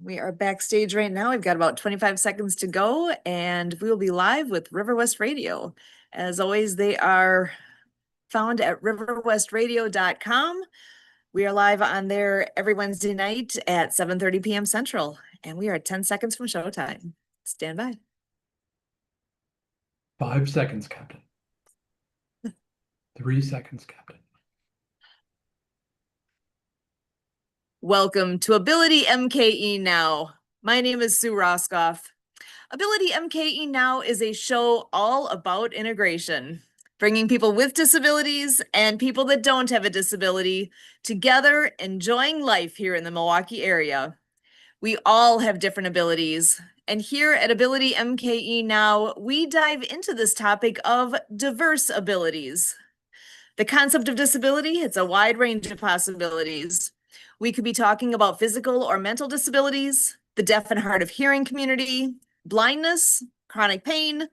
We are backstage right now. We've got about 25 seconds to go, and we will be live with River West Radio. As always, they are found at riverwestradio.com. We are live on there every Wednesday night at 7:30 p.m. Central, and we are 10 seconds from showtime. Stand by. 5 seconds, Captain. 3 seconds, Captain. Welcome to AbilityMKE Now. My name is Sue Roskoff. AbilityMKE Now is a show all about integration, bringing people with disabilities and people that don't have a disability together, enjoying life here in the Milwaukee area. We all have different abilities, and here at AbilityMKE Now, we dive into this topic of diverse abilities. The concept of disability, it's a wide range of possibilities. We could be talking about physical or mental disabilities, the deaf and hard of hearing community, blindness, chronic pain,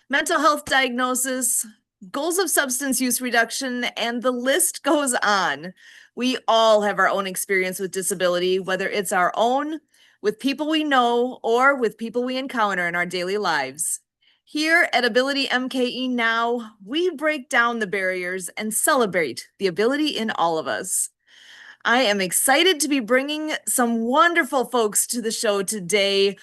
mental health diagnosis, goals of substance use reduction, and the list goes on. We all have our own experience with disability, whether it's our own, with people we know, or with people we encounter in our daily lives. Here at AbilityMKE Now, we break down the barriers and celebrate the ability in all of us. I am excited to be bringing some wonderful folks to the show today.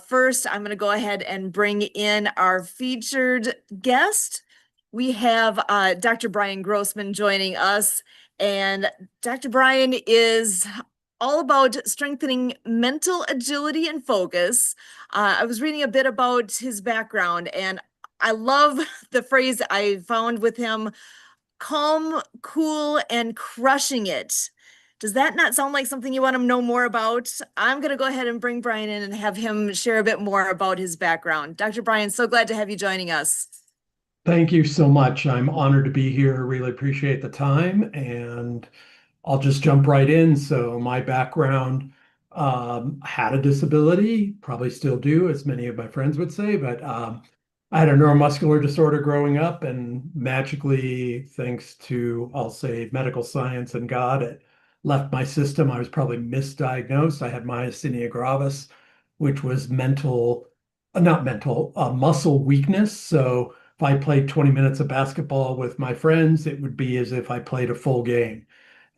First, I'm going to go ahead and bring in our featured guest. We have Dr. Brian Grossman joining us, and Dr. Brian is all about strengthening mental agility and focus. I was reading a bit about his background, and I love the phrase I found with him: calm, cool, and crushing it. Does that not sound like something you want to know more about? I'm going to go ahead and bring Brian in and have him share a bit more about his background. Dr. Brian, so glad to have you joining us. Thank you so much. I'm honored to be here. Really appreciate the time, and I'll just jump right in. So my background, had a disability, probably still do, as many of my friends would say, but I had a neuromuscular disorder growing up, and magically, thanks to, I'll say, medical science and God, it left my system. I was probably misdiagnosed. I had myasthenia gravis, which was not mental, muscle weakness. So if I played 20 minutes of basketball with my friends, it would be as if I played a full game.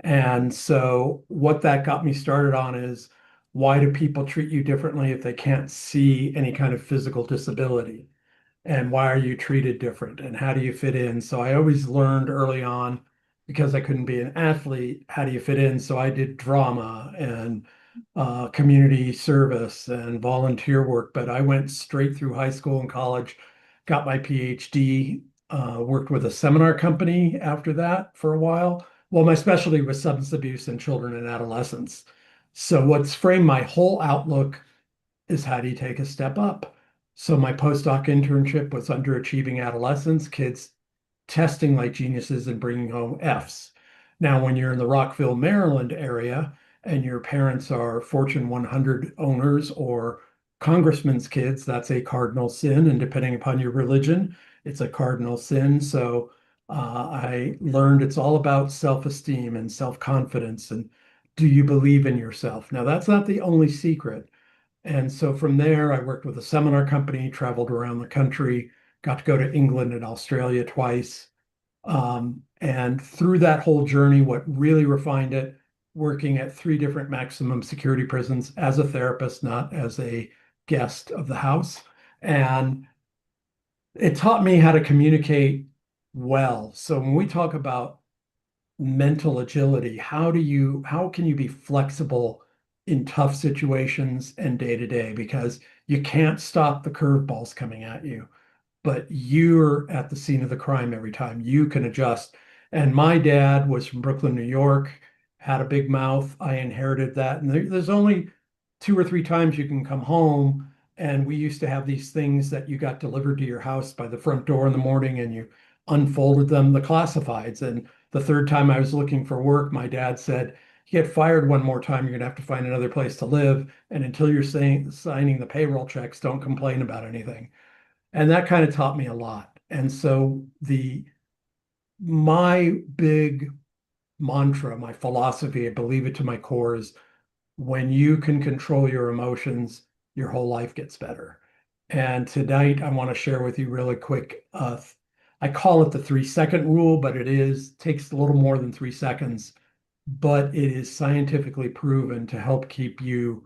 And so what that got me started on is, why do people treat you differently if they can't see any kind of physical disability? And why are you treated different? And how do you fit in? So I always learned early on, because I couldn't be an athlete, how do you fit in? So I did drama and community service and volunteer work, but I went straight through high school and college, got my PhD, worked with a seminar company after that for a while. Well, my specialty was substance abuse in children and adolescents. So what's framed my whole outlook is, how do you take a step up? So my postdoc internship was underachieving adolescents, kids testing like geniuses and bringing home Fs. Now, when you're in the Rockville, Maryland area and your parents are Fortune 100 owners or congressmen's kids, that's a cardinal sin. And depending upon your religion, it's a cardinal sin. So I learned it's all about self-esteem and self-confidence. And do you believe in yourself? Now, that's not the only secret. And so from there, I worked with a seminar company, traveled around the country, got to go to England and Australia twice. And through that whole journey, what really refined it, working at 3 different maximum security prisons as a therapist, not as a guest of the house. And it taught me how to communicate well. So when we talk about mental agility, how can you be flexible in tough situations and day to day? Because you can't stop the curveballs coming at you, but you're at the scene of the crime every time. You can adjust. And my dad was from Brooklyn, New York, had a big mouth. I inherited that. And there's only 2 or 3 times you can come home. And we used to have these things that you got delivered to your house by the front door in the morning, and you unfolded them, the classifieds. And the third time I was looking for work, my dad said, "You get fired one more time, you're going to have to find another place to live. And until you're signing the payroll checks, don't complain about anything." And that kind of taught me a lot. And so my big mantra, my philosophy, I believe it to my core, is When you can control your emotions, your whole life gets better. And tonight, I want to share with you really quick. I call it the 3 second rule, but takes a little more than 3 seconds, but it is scientifically proven to help keep you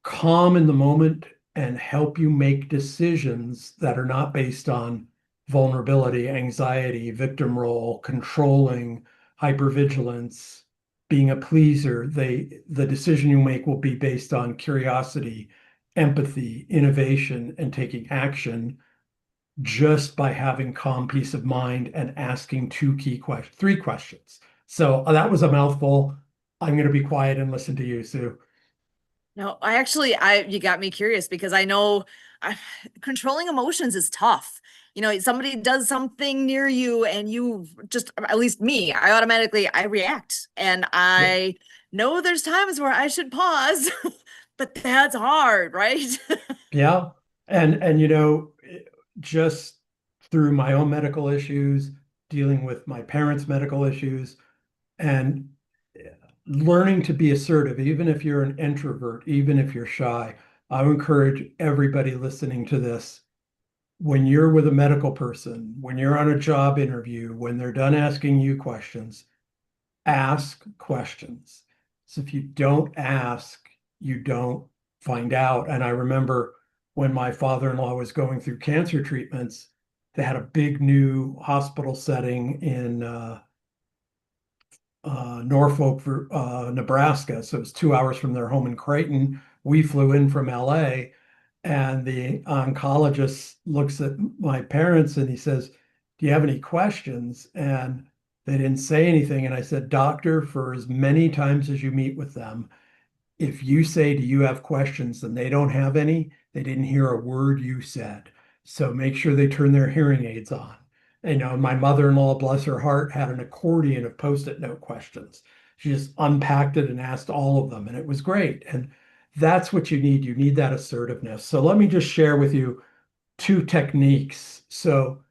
calm in the moment and help you make decisions that are not based on vulnerability, anxiety, victim role, controlling, hypervigilance, being a pleaser. The decision you make will be based on curiosity, empathy, innovation, and taking action just by having calm peace of mind and asking three questions. So that was a mouthful. I'm going to be quiet and listen to you, Sue. No, I you got me curious because I know I, controlling emotions is tough. Somebody does something near you and you just, at least me, I react. And Yeah. I know there's times where I should pause, but that's hard, right? Yeah. And just through my own medical issues, dealing with my parents' medical issues, and learning to be assertive, even if you're an introvert, even if you're shy. I would encourage everybody listening to this, when you're with a medical person, when you're on a job interview, when they're done asking you questions, ask questions. So if you don't ask, you don't find out. And I remember when my father-in-law was going through cancer treatments, they had a big new hospital setting in Norfolk, Nebraska. So it's 2 hours from their home in Creighton. We flew in from LA, and the oncologist looks at my parents and he says, "Do you have any questions?" And they didn't say anything. And I said, "Doctor, for as many times as you meet with them, if you say, 'Do you have questions?' and they don't have any, they didn't hear a word you said. So make sure they turn their hearing aids on." My mother-in-law, bless her heart, had an accordion of post-it note questions. She just unpacked it and asked all of them, and it was great. And that's what you need. You need that assertiveness. So let me just share with you two techniques. So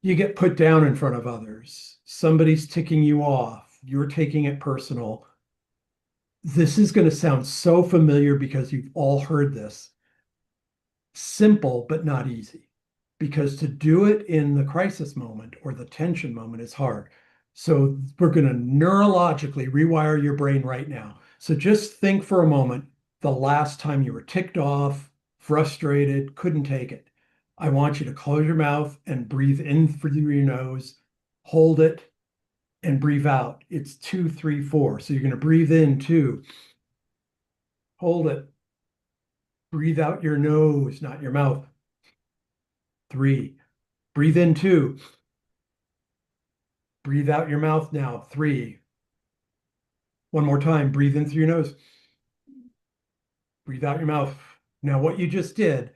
you get put down in front of others. Somebody's ticking you off. You're taking it personal. This is going to sound so familiar because you've all heard this. Simple, but not easy. Because to do it in the crisis moment or the tension moment is hard. So we're going to neurologically rewire your brain right now. So just think for a moment the last time you were ticked off, frustrated, couldn't take it. I want you to close your mouth and breathe in through your nose, hold it, and breathe out. It's 2, 3, 4. So you're going to breathe in 2, hold it, breathe out your nose, not your mouth. 3, breathe in 2, breathe out your mouth now. 3, one more time, breathe in through your nose, breathe out your mouth. Now, what you just did,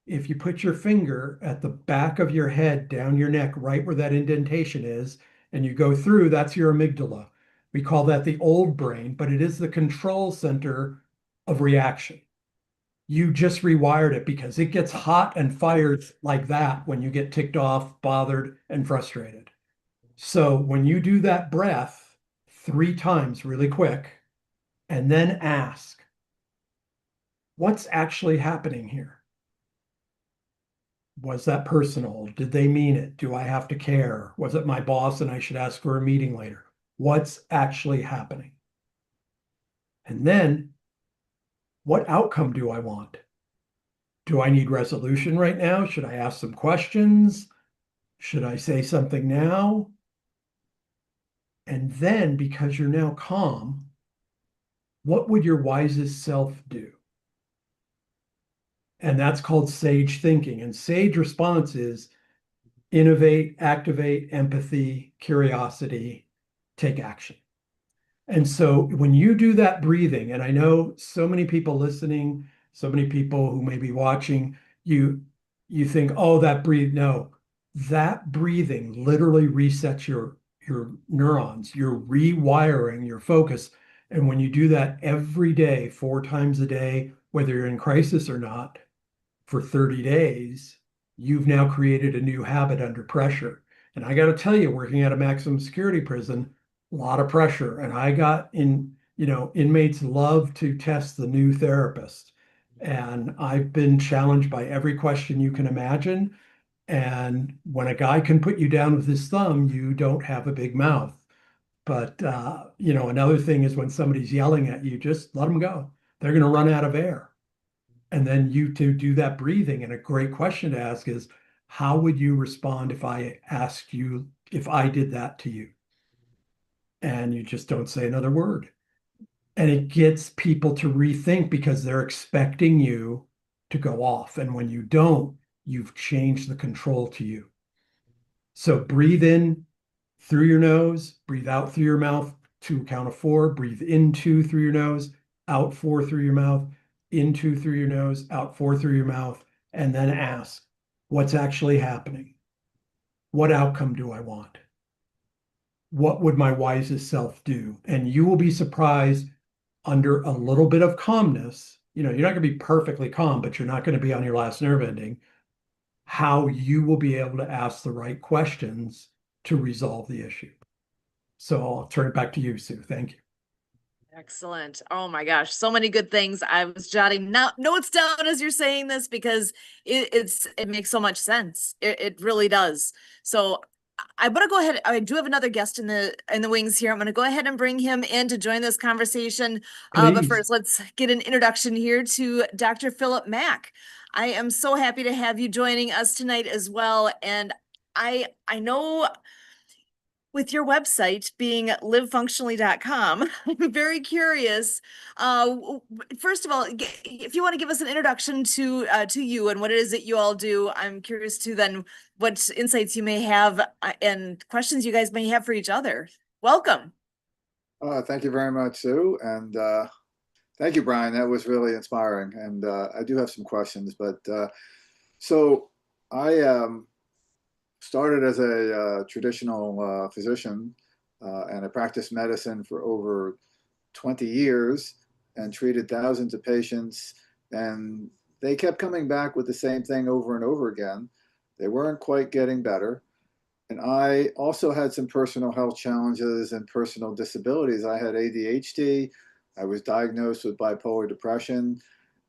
if you put your finger at the back of your head, down your neck, right where that indentation is, and you go through, that's your amygdala. We call that the old brain, but it is the control center of reaction. You just rewired it because it gets hot and fires like that when you get ticked off, bothered, and frustrated. So when you do that breath 3 times really quick, and then ask, what's actually happening here? Was that personal? Did they mean it? Do I have to care? Was it my boss and I should ask for a meeting later? What's actually happening? And then, what outcome do I want? Do I need resolution right now? Should I ask some questions? Should I say something now? And then, because you're now calm, what would your wisest self do? And that's called sage thinking. And sage response is innovate, activate, empathy, curiosity, take action. And so when you do that breathing, and I know so many people listening, so many people who may be watching, you you think, oh, that breathe. No, that breathing literally resets your neurons. You're rewiring your focus. And when you do that every day, 4 times a day, whether you're in crisis or not, for 30 days, you've now created a new habit under pressure. And I got to tell you, working at a maximum security prison, a lot of pressure. And I got in Inmates love to test the new therapist. And I've been challenged by every question you can imagine. And when a guy can put you down with his thumb, you don't have a big mouth. But another thing is when somebody's yelling at you, just let them go. They're going to run out of air. And then you to do that breathing. And a great question to ask is, how would you respond if I asked you if I did that to you? And you just don't say another word. And it gets people to rethink because they're expecting you to go off. And when you don't, you've changed the control to you. So breathe in through your nose, breathe out through your mouth, to count of four, breathe in two through your nose, out four through your mouth, in two through your nose, out four through your mouth, and then ask, what's actually happening? What outcome do I want? What would my wisest self do? And you will be surprised under a little bit of calmness. You're not going to be perfectly calm, but you're not going to be on your last nerve ending, how you will be able to ask the right questions to resolve the issue. So I'll turn it back to you, Sue. Thank you. Excellent. Oh my gosh, so many good things. I was jotting notes down as you're saying this because it makes so much sense. It really does. So I'm gonna go ahead. I do have another guest in the wings here. I'm gonna go ahead and bring him in to join this conversation. But Please. first, let's get an introduction here to Dr. Philip Mach. I am so happy to have you joining us tonight as well. And I know with your website being livefunctionally.com, I'm very curious. First of all, if you want to give us an introduction to you and what it is that you all do, I'm curious to then what insights you may have and questions you guys may have for each other. Welcome. Thank you very much, Sue, and thank you, Brian. That was really inspiring. And I do have some questions, but so I started as a traditional physician, and I practiced medicine for over 20 years and treated thousands of patients. And they kept coming back with the same thing over and over again. They weren't quite getting better. And I also had some personal health challenges and personal disabilities. I had ADHD. I was diagnosed with bipolar depression,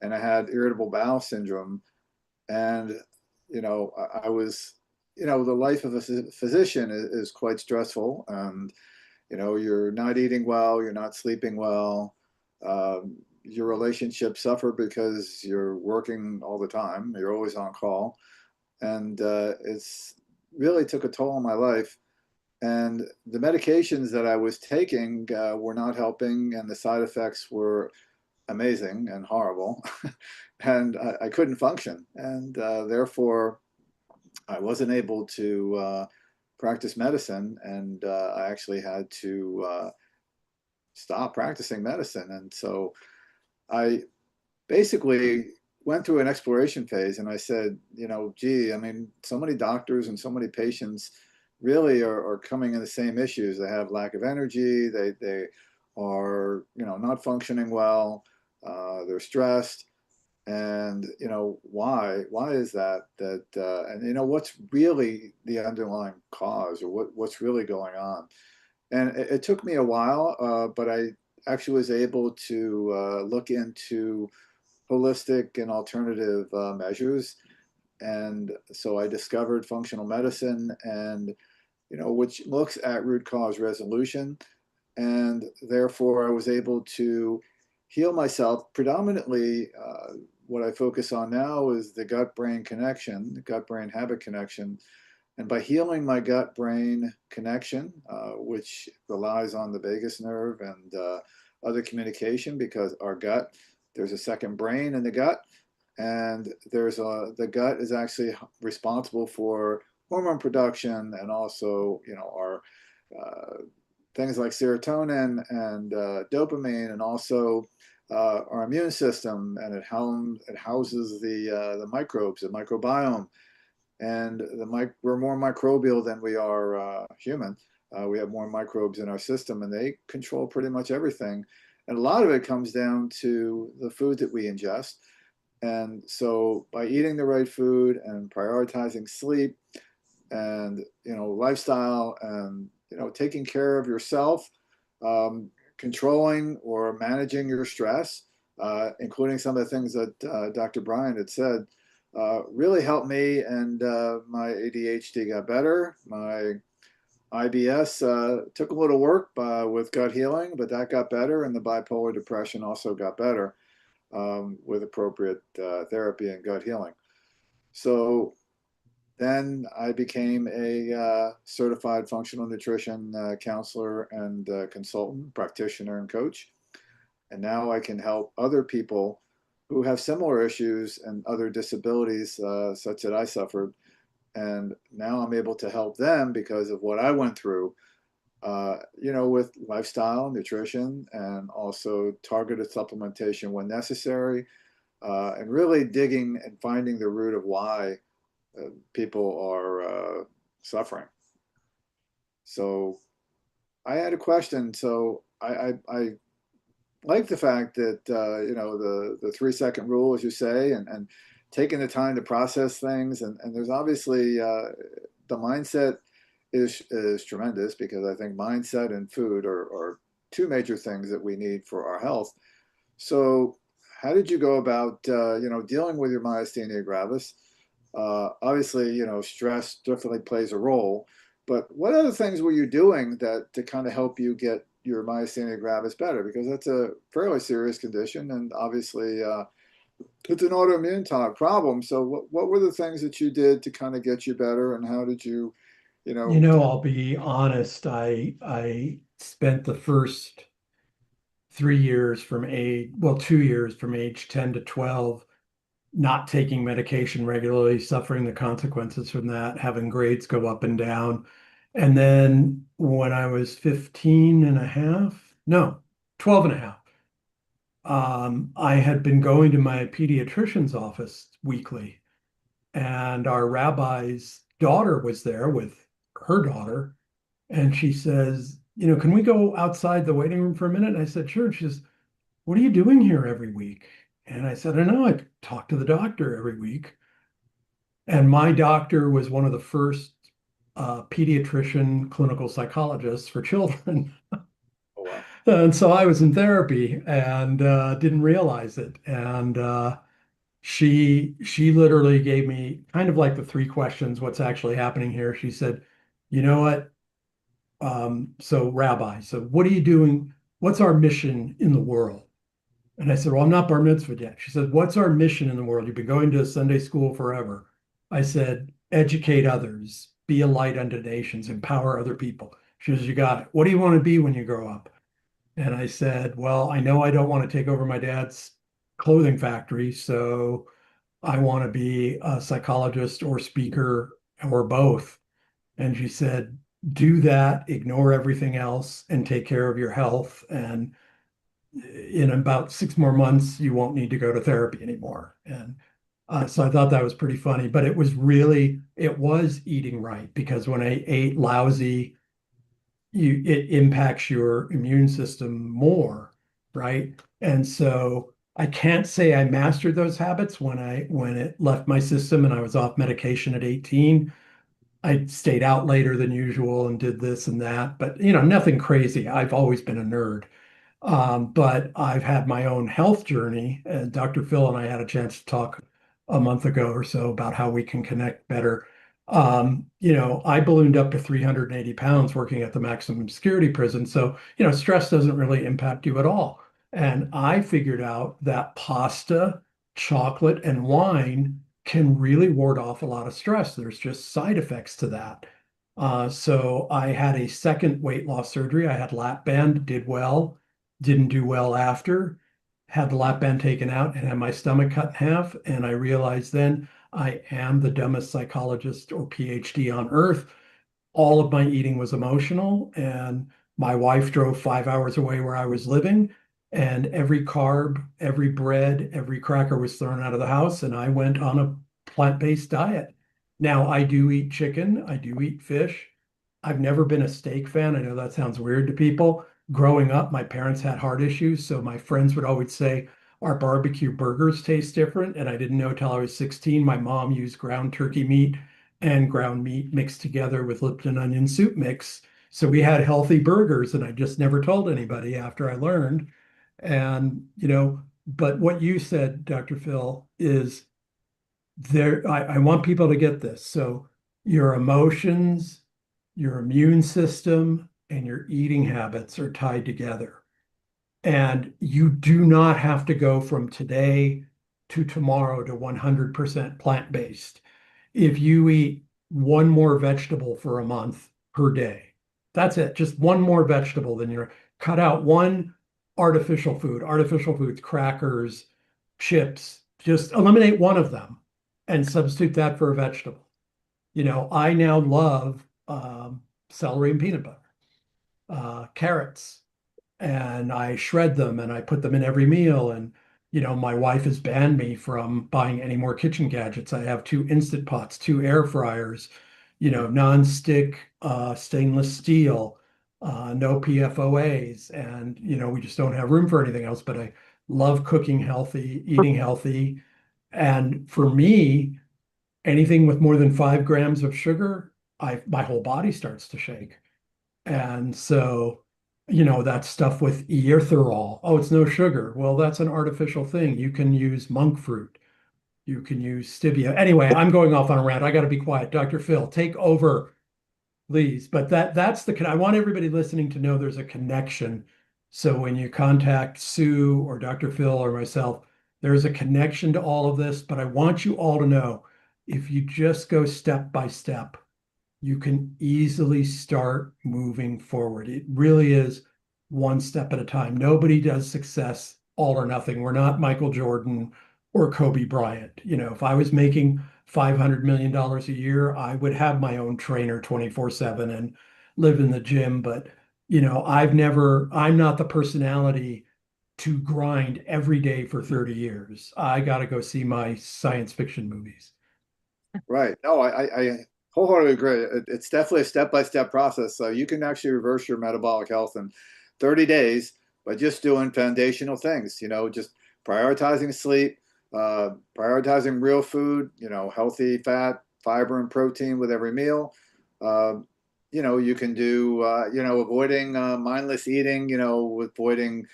and I had irritable bowel syndrome. And, I was, the life of a physician is quite stressful. And, you're not eating well, you're not sleeping well. Your relationships suffer because you're working all the time, you're always on call. And it's really took a toll on my life. And the medications that I was taking were not helping, and the side effects were amazing and horrible. And I couldn't function. And therefore, I wasn't able to practice medicine. And I actually had to stop practicing medicine. And so I basically went through an exploration phase, and I said, gee, I mean, so many doctors and so many patients really are coming in the same issues. They have lack of energy. They are, not functioning well. They're stressed. And, why is that? And, what's really the underlying cause, or what's really going on? And it took me a while, but I actually was able to look into holistic and alternative measures. And so I discovered functional medicine, and which looks at root cause resolution. And therefore I was able to heal myself. Predominantly what I focus on now is the gut brain connection, the gut brain habit connection. And by healing my gut brain connection, which relies on the vagus nerve and other communication, because our gut, there's a second brain in the gut, and the gut is actually responsible for hormone production, and also, our things like serotonin and dopamine, and also our immune system, and it houses the microbes, the microbiome. And we're more microbial than we are human. We have more microbes in our system, and they control pretty much everything. And a lot of it comes down to the food that we ingest. And so by eating the right food and prioritizing sleep and, lifestyle, and, taking care of yourself, controlling or managing your stress, including some of the things that Dr. Brian had said, really helped me, and my ADHD got better. My IBS took a little work with gut healing, but that got better, and the bipolar depression also got better with appropriate therapy and gut healing. So then I became a certified functional nutrition counselor and consultant, practitioner, and coach. And now I can help other people who have similar issues and other disabilities, such that I suffered. And now I'm able to help them because of what I went through, with lifestyle, nutrition, and also targeted supplementation when necessary, and really digging and finding the root of why people are suffering. So I had a question. So I like the fact that the 3-second rule, as you say, and taking the time to process things, and there's obviously the mindset is tremendous, because I think mindset and food are two major things that we need for our health. So how did you go about dealing with your myasthenia gravis? Obviously, stress definitely plays a role, but what other things were you doing to kind of help you get your myasthenia gravis better? Because that's a fairly serious condition, and obviously it's an autoimmune type problem. So what were the things that you did to kind of get you better, and how did you, I'll be honest. I spent the first 3 years from age, well, 2 years from age 10 to 12, not taking medication regularly, suffering the consequences from that, having grades go up and down. And then when I was 15 and a half, no, 12 and a half, I had been going to my pediatrician's office weekly, and our rabbi's daughter was there with her daughter. And she says, can we go outside the waiting room for a minute? And I said, sure. And she says, what are you doing here every week? And I said, I know, I talk to the doctor every week. And my doctor was one of the first pediatrician clinical psychologists for children. oh, wow. And so I was in therapy and didn't realize it. And she literally gave me kind of like the 3 questions, what's actually happening here. She said, you know what? So Rabbi, so what are you doing? What's our mission in the world? And I said, well, I'm not bar mitzvah yet. She said, what's our mission in the world? You've been going to Sunday school forever. I said, educate others, be a light unto nations, empower other people. She says, you got it. What do you want to be when you grow up? And I said, well, I know I don't want to take over my dad's clothing factory, so I want to be a psychologist or speaker or both. And she said, do that, ignore everything else, and take care of your health. And in about 6 more months, you won't need to go to therapy anymore. And so I thought that was pretty funny, but it was eating right, because when I ate lousy, it impacts your immune system more, right? And so I can't say I mastered those habits when it left my system and I was off medication at 18. I stayed out later than usual and did this and that, but nothing crazy. I've always been a nerd. But I've had my own health journey, and Dr. Phil and I had a chance to talk a month ago or so about how we can connect better. I ballooned up to 380 pounds working at the maximum security prison. So, stress doesn't really impact you at all. And I figured out that pasta, chocolate, and wine can really ward off a lot of stress. There's just side effects to that. So I had a second weight loss surgery. I had lap band, did well, didn't do well after, had the lap band taken out and had my stomach cut in half. And I realized then I am the dumbest psychologist or PhD on earth. All of my eating was emotional, and my wife drove 5 hours away where I was living, and every carb, every bread, every cracker was thrown out of the house, and I went on a plant-based diet. Now I do eat chicken, I do eat fish. I've never been a steak fan. I know that sounds weird to people. Growing up, my parents had heart issues, so my friends would always say our barbecue burgers taste different, and I didn't know till I was 16. My mom used ground turkey meat and ground meat mixed together with Lipton onion soup mix. So we had healthy burgers, and I just never told anybody after I learned. And, but what you said, Dr. Phil, is I want people to get this. So your emotions, your immune system, and your eating habits are tied together. And you do not have to go from today to tomorrow to 100% plant-based. If you eat one more vegetable for a month per day, that's it. Just one more vegetable, then you're cut out one artificial foods, crackers, chips, just eliminate one of them and substitute that for a vegetable. I now love celery and peanut butter, carrots, and I shred them and I put them in every meal. And, my wife has banned me from buying any more kitchen gadgets. I have two Instant Pots, two air fryers, non-stick, stainless steel, no PFOAs. And, we just don't have room for anything else. But I love cooking healthy, eating healthy. And for me, anything with more than 5 grams of sugar, my whole body starts to shake. And so, that stuff with erythritol. Oh, it's no sugar. Well, that's an artificial thing. You can use monk fruit. You can use stevia. Anyway, I'm going off on a rant. I got to be quiet. Dr. Phil, take over, please. But I want everybody listening to know there's a connection. So when you contact Sue or Dr. Phil or myself, there's a connection to all of this. But I want you all to know, if you just go step by step, you can easily start moving forward. It really is one step at a time. Nobody does success all or nothing. We're not Michael Jordan or Kobe Bryant. If I was making $500 million a year, I would have my own trainer 24/7 and live in the gym. But, I'm not the personality to grind every day for 30 years. I got to go see my science fiction movies. Right. No, I wholeheartedly agree. It's definitely a step-by-step process. So you can actually reverse your metabolic health in 30 days by just doing foundational things, just prioritizing sleep, prioritizing real food, healthy fat, fiber, and protein with every meal. Uh, you can do, avoiding mindless eating, avoiding,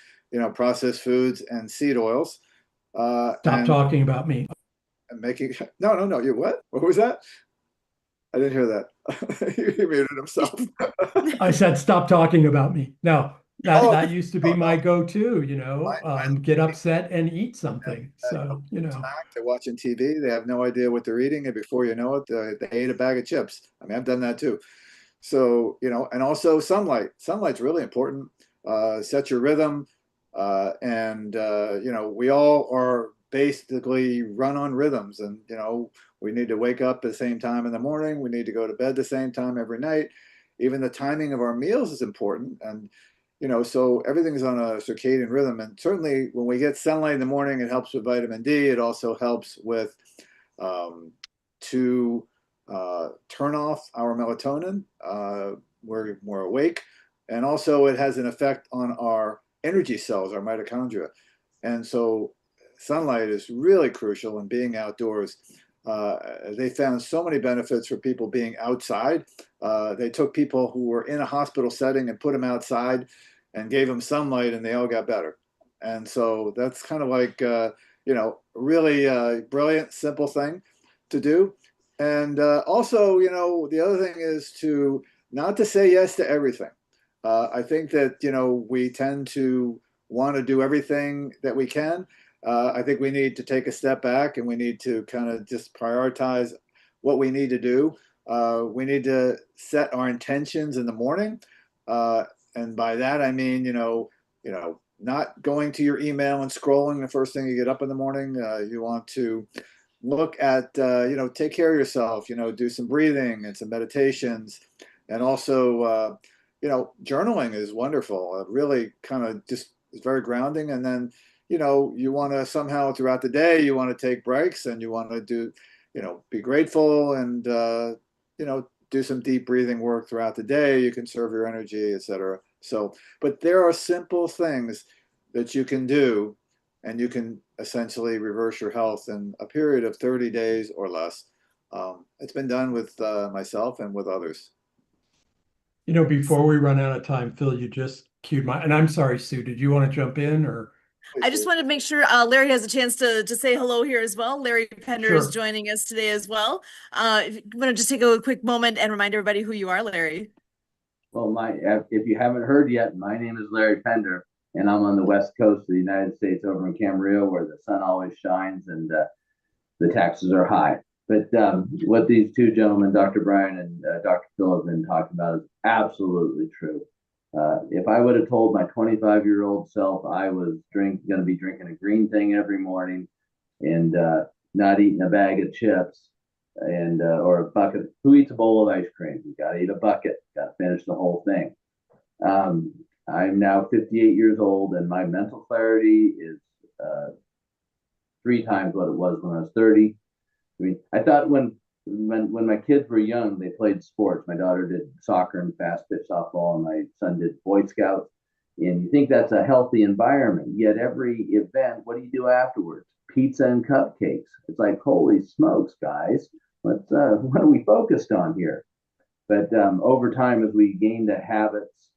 processed foods and seed oils. Stop talking about me. And making, no, you what? What was that? I didn't hear that. He muted himself. I said, stop talking about me. No, that Oh, that used to no, be no. my go-to, My get upset and eat something. So, snack, they're watching TV. They have no idea what they're eating, and before you know it, they ate a bag of chips. I mean, I've done that too. So, and also sunlight. Sunlight's really important. Set your rhythm. And, we all are basically run on rhythms. And, we need to wake up at the same time in the morning. We need to go to bed the same time every night. Even the timing of our meals is important. And, so everything's on a circadian rhythm. And certainly when we get sunlight in the morning, it helps with vitamin D. It also helps with um, to turn off our melatonin. We're more awake. And also it has an effect on our energy cells, our mitochondria. And so sunlight is really crucial in being outdoors. They found so many benefits for people being outside. They took people who were in a hospital setting and put them outside and gave them sunlight, and they all got better. And so that's kind of like, really brilliant, simple thing to do. And also, the other thing is to not to say yes to everything. I think that, we tend to want to do everything that we can. I think we need to take a step back and we need to kind of just prioritize what we need to do. We need to set our intentions in the morning. And by that, I mean, not going to your email and scrolling the first thing you get up in the morning. You want to look at, take care of yourself, do some breathing and some meditations. And also, journaling is wonderful. It really kind of just is very grounding. And then, you want to somehow throughout the day, you want to take breaks and you want to do, be grateful and, do some deep breathing work throughout the day. You conserve your energy, etc. So, but there are simple things that you can do and you can essentially reverse your health in a period of 30 days or less. It's been done with myself and with others. Before we run out of time, Phil, you just cued and I'm sorry, Sue, did you want to jump in or? I just wanted to make sure Larry has a chance to say hello here as well. Larry Pender is Sure. joining us today as well. If you want to just take a quick moment and remind everybody who you are, Larry. Well, if you haven't heard yet, my name is Larry Pender, and I'm on the west coast of the United States over in Camarillo, where the sun always shines and the taxes are high. But what these two gentlemen, Dr. Brian and Dr. Phil, have been talking about is absolutely true. If I would have told my 25-year-old self I was going to be drinking a green thing every morning and not eating a bag of chips and or a bucket, who eats a bowl of ice cream? You got to eat a bucket. Got to finish the whole thing. I'm now 58 years old, and my mental clarity is 3 times what it was when I was 30. I mean, I thought when my kids were young, they played sports. My daughter did soccer and fast pitch softball, and my son did Boy Scouts. And you think that's a healthy environment. Yet every event, what do you do afterwards? Pizza and cupcakes. It's like, holy smokes, guys. What are we focused on here? But over time, as we gain the habits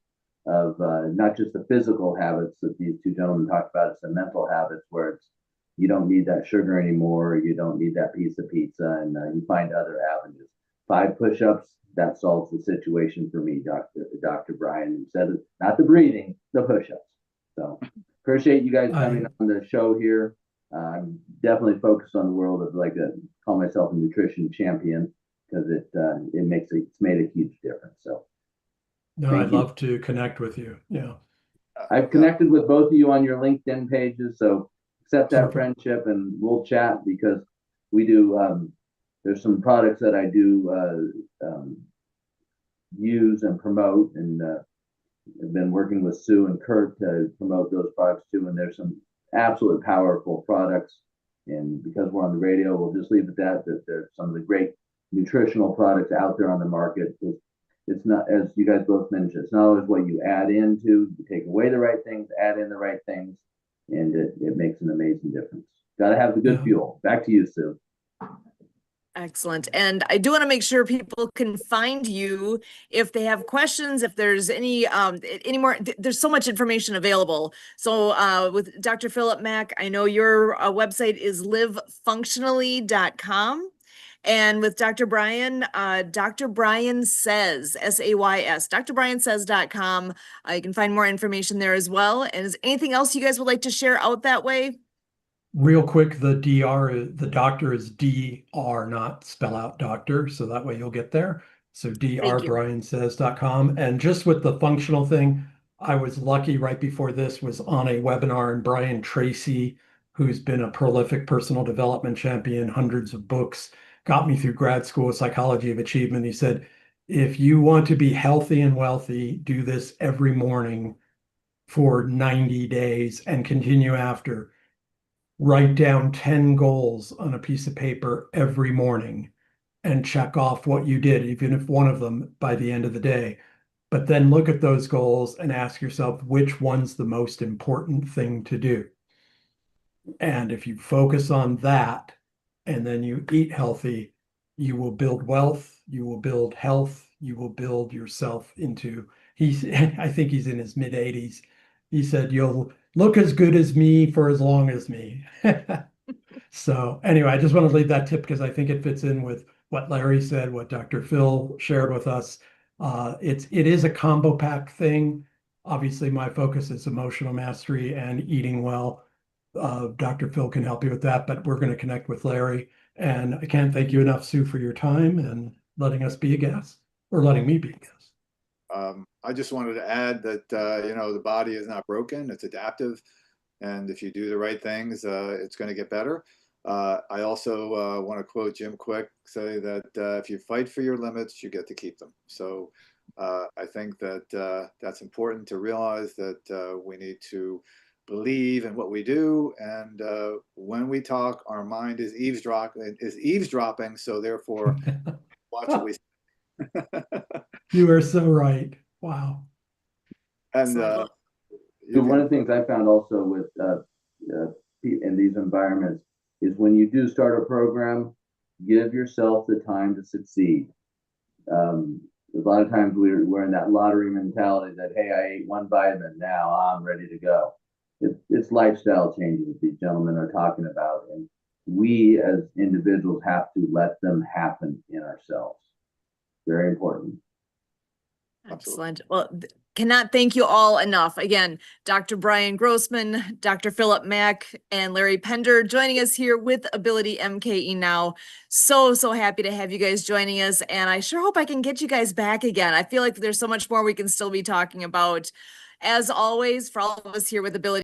of not just the physical habits that these two gentlemen talked about, it's the mental habits where it's you don't need that sugar anymore, you don't need that piece of pizza, and you find other avenues. 5 push-ups, that solves the situation for me, Dr. Brian. Said not the breathing, the push-ups. So appreciate you guys coming on the show here. I'm definitely focused on the world of call myself a nutrition champion because it's made a huge difference. So no, I'd love to connect with you. Yeah. I've connected with both of you on your LinkedIn pages, so accept that friendship and we'll chat because we do there's some products that I do use and promote, and I've been working with Sue and Kurt to promote those products too, and there's some absolutely powerful products, and because we're on the radio, we'll just leave it at that there's some of the great nutritional products out there on the market. It's not, as you guys both mentioned, it's not always what you add into. You take away the right things, add in the right things, and it makes an amazing difference. Got to have the good fuel. Back to you, Sue. Excellent. And I do want to make sure people can find you if they have questions, if there's any more, there's so much information available. So with Dr. Philip Mach, I know your website is livefunctionally.com. And with Dr. Brian, Dr. Brian Says, S-A-Y-S, drbriansays.com. You can find more information there as well. And is anything else you guys would like to share out that way? Real quick, the doctor is DR, not spell out doctor. So that way you'll get there. So drbriansays.com. And just with the functional thing, I was lucky right before this was on a webinar, and Brian Tracy, who's been a prolific personal development champion, hundreds of books, got me through grad school, Psychology of Achievement. He said, if you want to be healthy and wealthy, do this every morning for 90 days and continue after. Write down 10 goals on a piece of paper every morning and check off what you did, even if one of them by the end of the day. But then look at those goals and ask yourself which one's the most important thing to do. And if you focus on that and then you eat healthy, you will build wealth, you will build health, you will build yourself into, I think he's in his mid-80s. He said, you'll look as good as me for as long as me. So anyway, I just want to leave that tip because I think it fits in with what Larry said, what Dr. Phil shared with us. It is a combo pack thing. Obviously, my focus is emotional mastery and eating well. Dr. Phil can help you with that, but we're going to connect with Larry. And I can't thank you enough, Sue, for your time and letting us be a guest, or letting me be a guest. I just wanted to add that, the body is not broken, it's adaptive. And if you do the right things, it's going to get better. I also want to quote Jim Quick, say that if you fight for your limits, you get to keep them. So I think that that's important to realize that we need to believe in what we do. And when we talk, our mind is eavesdropping. So therefore, watch what we say. You are so right. Wow. And one of the things I found also with in these environments is when you do start a program, give yourself the time to succeed. A lot of times we're in that lottery mentality that, hey, I ate one vitamin, now I'm ready to go. It's lifestyle changes that these gentlemen are talking about, and we as individuals have to let them happen in ourselves. Very important. Excellent. Well, cannot thank you all enough. Again, Dr. Brian Grossman, Dr. Philip Mach, and Larry Pender joining us here with AbilityMKE Now. So happy to have you guys joining us. And I sure hope I can get you guys back again. I feel like there's so much more we can still be talking about. As always, for all of us here with Ability